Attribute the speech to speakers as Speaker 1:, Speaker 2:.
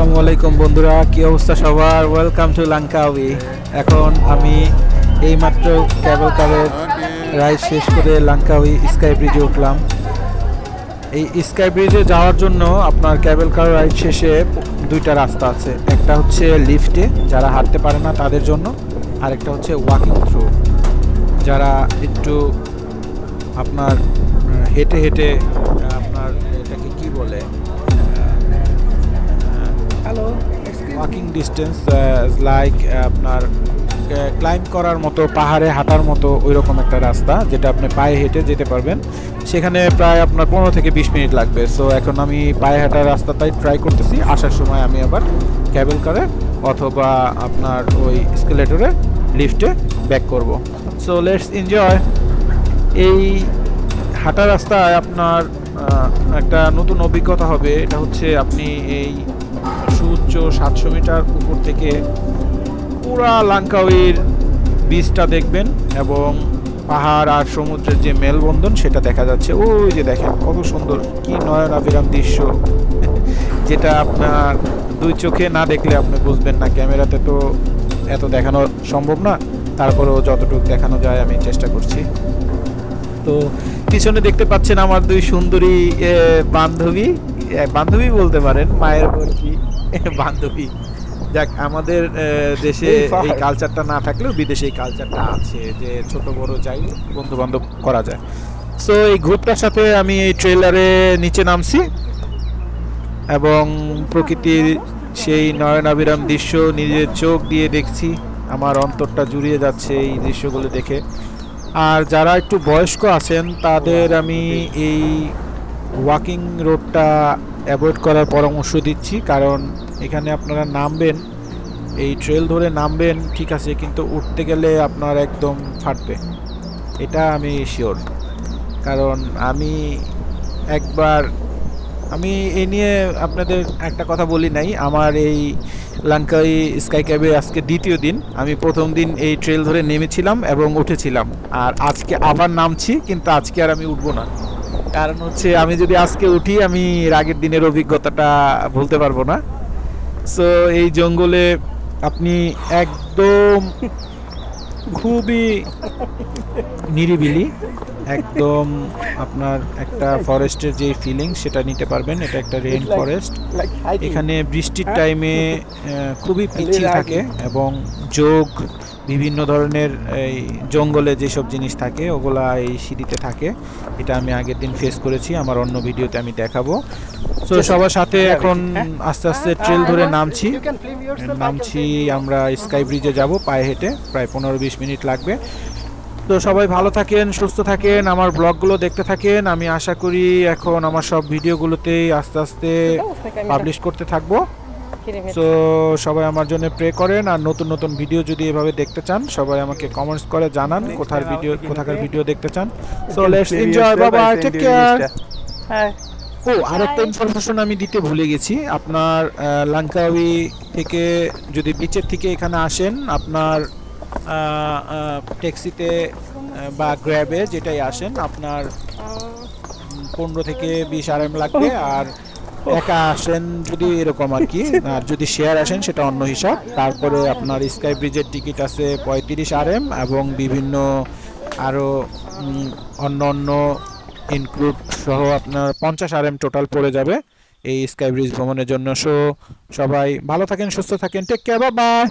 Speaker 1: আসসালামু আলাইকুম বন্ধুরা, কি অবস্থা সবার? Welcome to Langkawi. এখন আমি এইমাত্র ক্যাবল কারের রাইড শেষ করে লাঙ্কাউই স্কাই ব্রিজে উঠলাম। এই স্কাই ব্রিজে যাওয়ার জন্য আপনার ক্যাবল কার রাইড শেষে দুইটা রাস্তা আছে। একটা হচ্ছে লিফটে, যারা হাঁটতে পারে না তাদের জন্য, আর একটা হচ্ছে ওয়াকিং থ্রু, যারা একটু আপনার হেঁটে হেঁটে আপনার এটাকে কি বলে, ওয়াকিং ডিস্টেন্স লাইক আপনার ক্লাইম্ব করার মতো, পাহাড়ে হাঁটার মতো ওই রকম একটা রাস্তা, যেটা আপনি পায়ে হেঁটে যেতে পারবেন। সেখানে প্রায় আপনার 15 থেকে 20 মিনিট লাগবে। সো এখন আমি পায়ে হাঁটার রাস্তাটাই ট্রাই করতেছি। আসার সময় আমি আবার ক্যাবল কারে অথবা আপনার ওই স্কেলেটরে লিফটে ব্যাক করব। So let's enjoy. এই হাঁটা রাস্তায় আপনার একটা নতুন অভিজ্ঞতা হবে। এটা হচ্ছে আপনি এই সুউচ্চ 700 মিটার উপর থেকে পুরা লাঙ্কাউইর বীজটা দেখবেন এবং পাহাড় আর সমুদ্রের যে মেলবন্ধন সেটা দেখা যাচ্ছে। ওই যে দেখেন কত সুন্দর, কি নয়নাভিরাম দৃশ্য, যেটা আপনার দুই চোখে না দেখলে আপনি বুঝবেন না। ক্যামেরাতে তো এত দেখানো সম্ভব না, তারপরেও যতটুকু দেখানো যায় আমি চেষ্টা করছি। তো পিছনে দেখতে পাচ্ছেন আমার দুই সুন্দরী বান্ধবী, বান্ধবী বলতে পারেন, মায়ের বর্ষী বান্ধবী। যাক, আমাদের দেশে এই কালচারটা না থাকলেও বিদেশে এই কালচারটা আছে যে ছোট বড় যাই বন্ধু বান্ধব করা যায়। সো এই গ্রুপটার সাথে আমি এই ট্রেলারে নিচে নামছি এবং প্রকৃতির সেই নয়নাভিরাম দৃশ্য নিজের চোখ দিয়ে দেখছি। আমার অন্তরটা জুড়িয়ে যাচ্ছে এই দৃশ্যগুলো দেখে। আর যারা একটু বয়স্ক আছেন তাদের আমি এই ওয়াকিং রোডটা অ্যাভয়েড করার পরামর্শ দিচ্ছি, কারণ এখানে আপনারা নামবেন, এই ট্রেল ধরে নামবেন ঠিক আছে, কিন্তু উঠতে গেলে আপনার একদম ফাটবে, এটা আমি শিওর। কারণ আমি এই নিয়ে আপনাদের একটা কথা বলি নাই। আমার এই লাঙ্কাউই স্কাই ক্যাবে আজকে দ্বিতীয় দিন। আমি প্রথম দিন এই ট্রেল ধরে নেমেছিলাম এবং উঠেছিলাম, আর আজকে আবার নামছি, কিন্তু আজকে আর আমি উঠবো না। কারণ হচ্ছে আমি যদি আজকে উঠি আমি আগের দিনের অভিজ্ঞতাটা ভুলতে পারবো না। সো এই জঙ্গলে আপনি একদম খুবই নিরিবিলি, একদম আপনার একটা ফরেস্টের যে ফিলিং সেটা নিতে পারবেন। এটা একটা রেইন ফরেস্ট। এখানে বৃষ্টির টাইমে খুবই পিচ্ছিল থাকে এবং যোগ বিভিন্ন ধরনের এই জঙ্গলে যেসব জিনিস থাকে ওগুলা এই সিঁড়িতে থাকে। এটা আমি আগের দিন ফেস করেছি, আমার অন্য ভিডিওতে আমি দেখাবো। তো সবার সাথে এখন আস্তে আস্তে ট্রেল ধরে নামছি আমরা স্কাই ব্রিজে যাব পায়ে হেঁটে, প্রায় 15-20 মিনিট লাগবে। তো সবাই ভালো থাকেন, সুস্থ থাকেন, আমার ব্লগগুলো দেখতে থাকেন। আমি আশা করি এখন আমার সব ভিডিওগুলোতেই আস্তে আস্তে পাবলিশ করতে থাকবো। তো সবাই আমার জন্য প্রে করেন, আর নতুন নতুন ভিডিও যদি এভাবে দেখতে চান সবাই আমাকে কমেন্টস করে জানান কোথাকার ভিডিও দেখতে চান। So let's enjoy, bye bye, take care. ও আরেকটা ইনফরমেশন আমি দিতে ভুলে গেছি। আপনার লাঙ্কাউই থেকে যদি বিচের থেকে এখানে আসেন, আপনার ট্যাক্সিতে বা গ্র্যাবে যেটাই আসেন, আপনার 15 থেকে 20 RM লাগবে। আর একা আসেন যদি এরকম আর কি, আর যদি শেয়ার আসেন সেটা অন্য হিসাব। তারপরে আপনার স্কাই ব্রিজের টিকিট আছে 35 RM এবং বিভিন্ন আরও অন্য অন্য ইনক্লুড সহ আপনার 50 RM টোটাল পড়ে যাবে এই স্কাই ব্রিজ ভ্রমণের জন্য। সো সবাই ভালো থাকেন, সুস্থ থাকেন, টেক কেয়ার, বাই বাই।